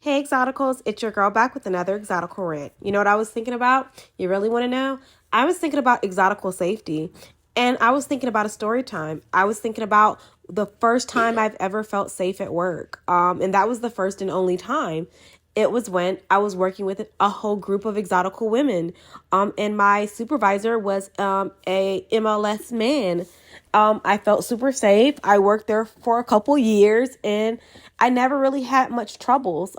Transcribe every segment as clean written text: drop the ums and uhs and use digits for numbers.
Hey, Exoticals, it's your girl back with another Exotical rant. You know what I was thinking about? You really want to know? I was thinking about Exotical safety, and I was thinking about a story time. I was thinking about the first time I've ever felt safe at work, and that was the first and only time. It was when I was working with a whole group of Exotical women, and my supervisor was a MLS man. I felt super safe. I worked there for a couple years and I never really had much troubles.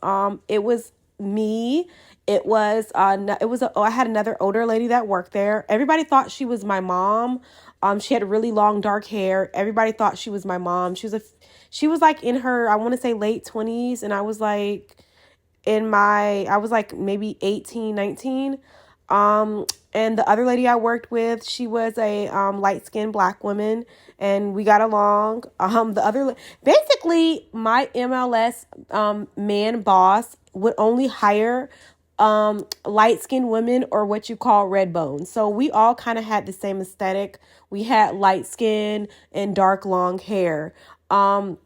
It was me. I had another older lady that worked there. Everybody thought she was my mom. She had really long dark hair. Everybody thought she was my mom. She was like in her, I want to say late 20s, and I was like maybe 18, 19. And the other lady I worked with, she was a light-skinned black woman, and we got along. Basically, my MLS man boss would only hire light-skinned women, or what you call red bones. So we all kind of had the same aesthetic. We had light skin and dark long hair. And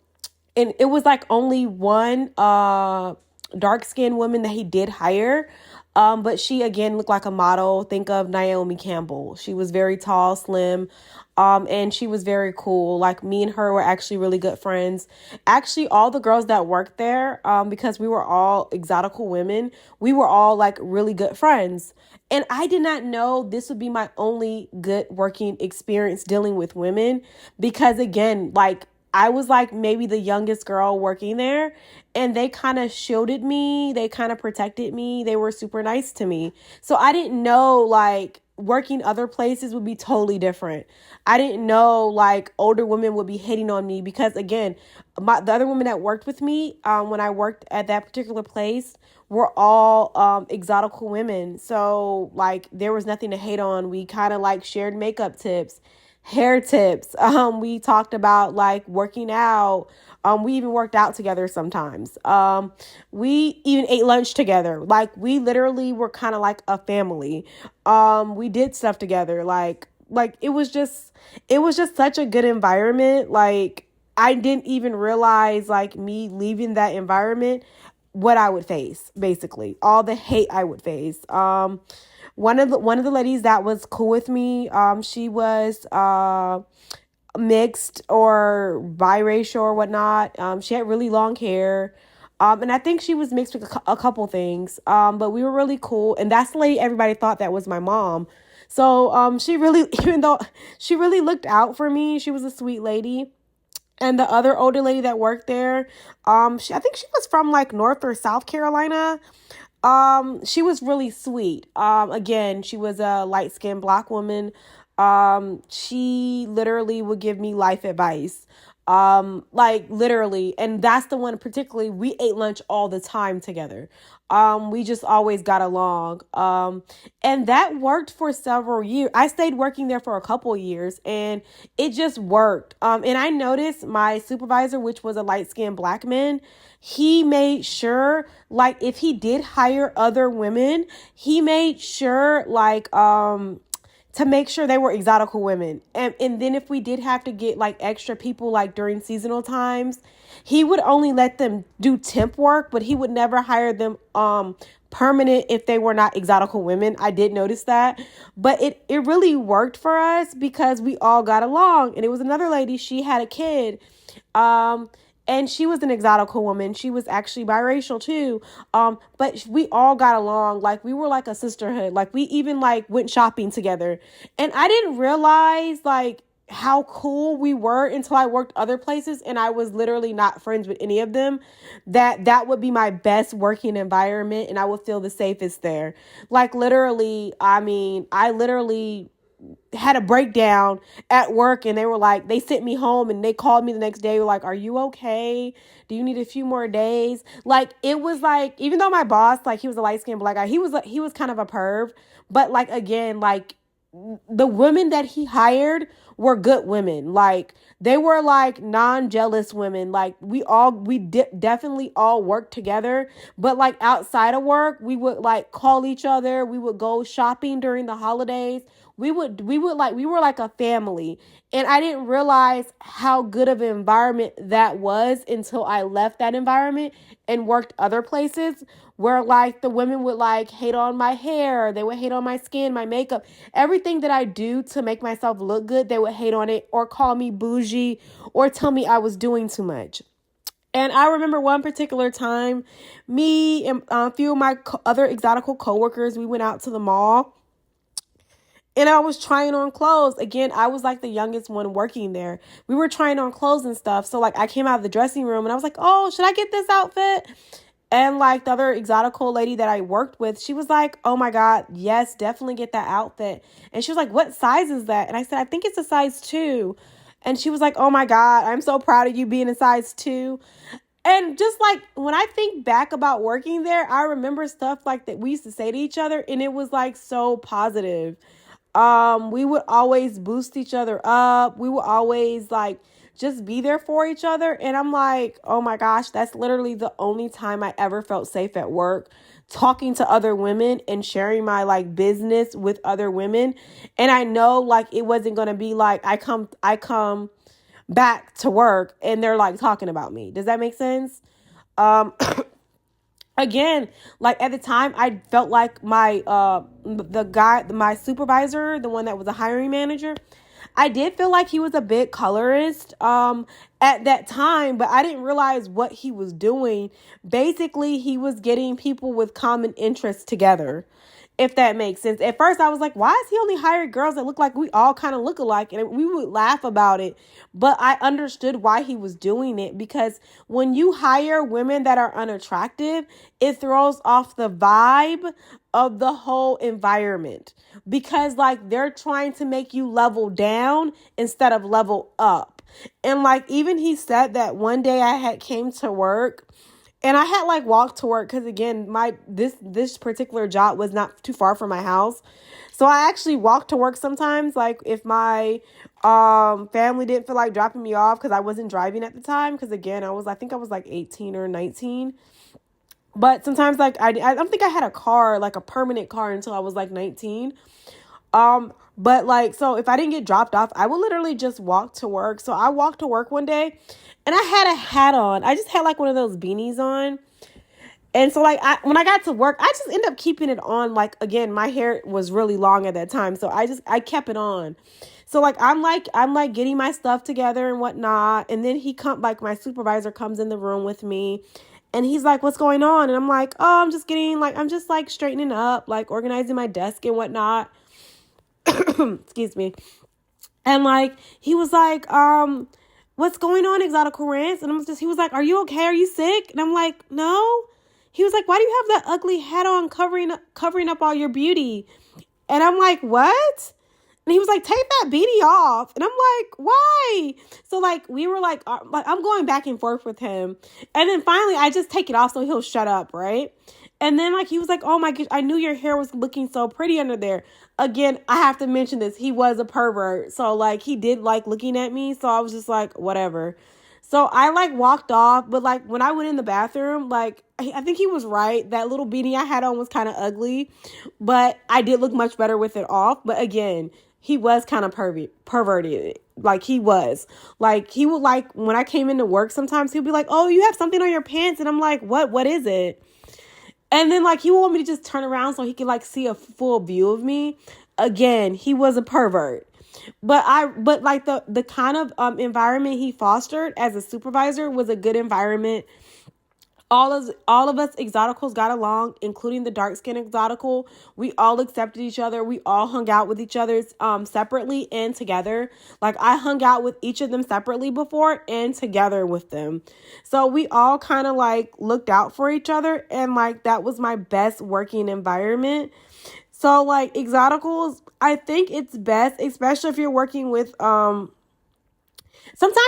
it was like only one dark skinned woman that he did hire. But she again looked like a model. Think of Naomi Campbell. She was very tall, slim, and she was very cool. Like, me and her were actually really good friends. Actually, all the girls that worked there, because we were all exotical women, we were all like really good friends. And I did not know this would be my only good working experience dealing with women, because again, like, I was like maybe the youngest girl working there, and they kind of shielded me. They kind of protected me. They were super nice to me. So I didn't know like working other places would be totally different. I didn't know like older women would be hitting on me, because again, the other women that worked with me when I worked at that particular place were all exotical women. So like there was nothing to hate on. We kind of like shared makeup tips, hair tips. We talked about like working out. We even worked out together sometimes. We even ate lunch together. Like, we literally were kind of like a family. We did stuff together. Like it was just such a good environment. Like, I didn't even realize, like, me leaving that environment, what I would face, basically all the hate I would face. One of the ladies that was cool with me, she was mixed or biracial or whatnot. She had really long hair. And I think she was mixed with a couple things. But we were really cool. And that's the lady everybody thought that was my mom. So she really, even though she really looked out for me, she was a sweet lady. And the other older lady that worked there, I think she was from like North or South Carolina. She was really sweet. Again, she was a light-skinned black woman. She literally would give me life advice. Like, literally, and that's the one particularly. We ate lunch all the time together. We just always got along. And that worked for several years. I stayed working there for a couple years, and it just worked. And I noticed my supervisor, which was a light-skinned black man, he made sure, like, if he did hire other women, he made sure, like, to make sure they were exotical women. And then if we did have to get like extra people like during seasonal times, he would only let them do temp work, but he would never hire them permanent if they were not exotical women. I did notice that. But it really worked for us because we all got along. And it was another lady, she had a kid. And she was an exotical woman. She was actually biracial too. But we all got along. Like, we were like a sisterhood. Like, we even like went shopping together. And I didn't realize like how cool we were until I worked other places and I was literally not friends with any of them. That would be my best working environment, and I would feel the safest there. Like, literally, I mean, I literally had a breakdown at work, and they sent me home, and they called me the next day, were like, are you okay? Do you need a few more days? Like, it was like, even though my boss, like, he was a light-skinned black guy, he was kind of a perv, but like, again, like, the women that he hired were good women. Like, they were like non-jealous women. Like, definitely all worked together, but like outside of work, we would like call each other. We would go shopping during the holidays. we were like a family. And I didn't realize how good of an environment that was until I left that environment and worked other places where like the women would like hate on my hair, they would hate on my skin, my makeup, everything that I do to make myself look good, they would hate on it or call me bougie or tell me I was doing too much. And I remember one particular time, me and a few of my other exotical coworkers, we went out to the mall and I was trying on clothes. Again, I was like the youngest one working there. We were trying on clothes and stuff. So like I came out of the dressing room and I was like, oh, should I get this outfit? And like the other exotical lady that I worked with, she was like, oh my God, yes, definitely get that outfit. And she was like, what size is that? And I said, I think it's a size 2. And she was like, oh my God, I'm so proud of you being a size 2. And just like when I think back about working there, I remember stuff like that we used to say to each other, and it was like so positive. We would always boost each other up. We would always like just be there for each other. And I'm like, oh my gosh, that's literally the only time I ever felt safe at work, talking to other women and sharing my like business with other women. And I know like it wasn't going to be like I come back to work and they're like talking about me. Does that make sense? Um Again, like at the time I felt like my supervisor, the one that was a hiring manager, I did feel like he was a bit colorist at that time, but I didn't realize what he was doing. Basically, he was getting people with common interests together, if that makes sense. At first, I was like, why is he only hiring girls that look like we all kind of look alike? And we would laugh about it. But I understood why he was doing it, because when you hire women that are unattractive, it throws off the vibe of the whole environment, because like they're trying to make you level down instead of level up. And like even he said that one day I had came to work and I had like walked to work because again, this particular job was not too far from my house. So I actually walked to work sometimes, like if my family didn't feel like dropping me off because I wasn't driving at the time. Because again, I think I was like 18 or 19. But sometimes like I don't think I had a car, like a permanent car, until I was like 19. But like, so if I didn't get dropped off, I would literally just walk to work. So I walked to work one day and I had a hat on. I just had like one of those beanies on. And so like when I got to work, I just ended up keeping it on. Like, again, my hair was really long at that time. So I kept it on. So like, I'm like getting my stuff together and whatnot. And then my supervisor comes in the room with me and he's like, what's going on? And I'm like, oh, I'm just like straightening up, like organizing my desk and whatnot. Excuse me. And like, he was like, what's going on, Exotical Rants? And he was like, are you okay? Are you sick? And I'm like, no. He was like, why do you have that ugly hat on covering up all your beauty? And I'm like, what? And he was like, take that beanie off. And I'm like, why? So like, we were like I'm going back and forth with him. And then finally I just take it off so he'll shut up, right? And then like, he was like, oh my gosh, I knew your hair was looking so pretty under there. Again, I have to mention this. He was a pervert. So like, he did like looking at me. So I was just like, whatever. So I like walked off. But like when I went in the bathroom, like I think he was right. That little beanie I had on was kind of ugly. But I did look much better with it off. But again, he was kind of perverted. Like he was. Like he would like, when I came into work sometimes, he'd be like, oh, you have something on your pants. And I'm like, what is it? And then like he would want me to just turn around so he could like see a full view of me. Again, he was a pervert. But like the kind of environment he fostered as a supervisor was a good environment. All of us exoticals got along, including the dark skinned exotical. We all accepted each other. We all hung out with each other separately and together. Like I hung out with each of them separately before and together with them. So we all kind of like looked out for each other, and like that was my best working environment. So like exoticals, I think it's best, especially if you're working with sometimes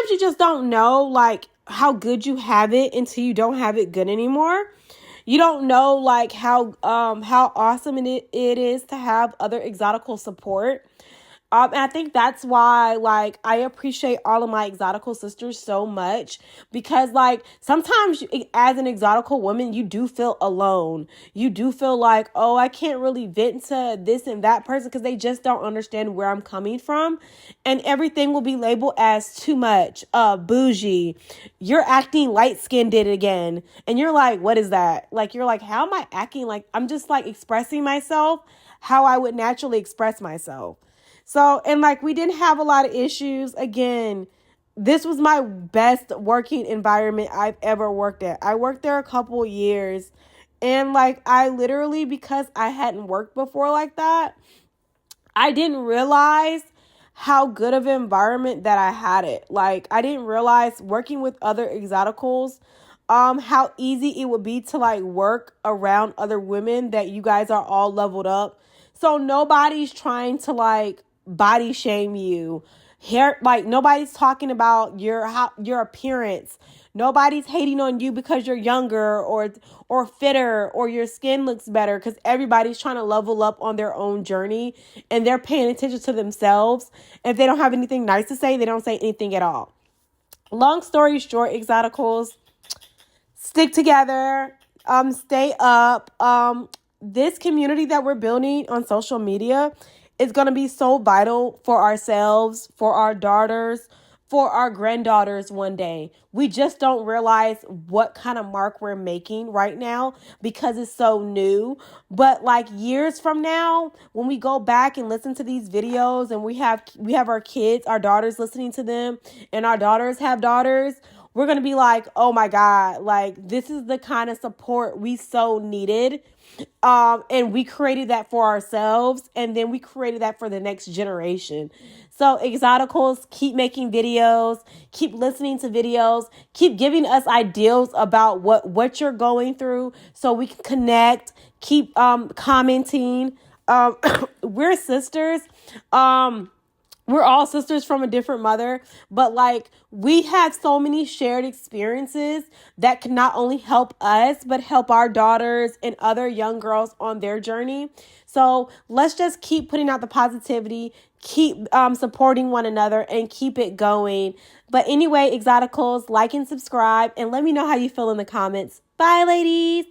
you just don't know like how good you have it until you don't have it good anymore. You don't know like how awesome it is to have other exotical support. And I think that's why, like, I appreciate all of my exotical sisters so much, because, like, sometimes as an exotical woman, you do feel alone. You do feel like, oh, I can't really vent to this and that person because they just don't understand where I'm coming from. And everything will be labeled as too much, bougie. You're acting light-skinned again. And you're like, what is that? Like, you're like, how am I acting? Like, I'm just, like, expressing myself how I would naturally express myself. So, and like, we didn't have a lot of issues. Again, this was my best working environment I've ever worked at. I worked there a couple years, and like, I literally, because I hadn't worked before like that, I didn't realize how good of an environment that I had it. Like, I didn't realize working with other exoticals, how easy it would be to like work around other women that you guys are all leveled up. So nobody's trying to like body shame you. Hair, like, nobody's talking about your appearance. Nobody's hating on you because you're younger or fitter or your skin looks better, because everybody's trying to level up on their own journey and they're paying attention to themselves. If they don't have anything nice to say, they don't say anything at all. Long story short, exoticals, stick together, stay up. This community that we're building on social media is going to be so vital for ourselves, for our daughters, for our granddaughters one day. We just don't realize what kind of mark we're making right now because it's so new. But like years from now, when we go back and listen to these videos and we have our kids, our daughters listening to them, and our daughters have daughters, we're going to be like, oh my God, like, this is the kind of support we so needed. And we created that for ourselves, and then we created that for the next generation. So exoticals, keep making videos, keep listening to videos, keep giving us ideas about what you're going through so we can connect, keep commenting. We're sisters. We're all sisters from a different mother, but like, we have so many shared experiences that can not only help us, but help our daughters and other young girls on their journey. So let's just keep putting out the positivity, keep supporting one another, and keep it going. But anyway, exoticals, like and subscribe, and let me know how you feel in the comments. Bye, ladies.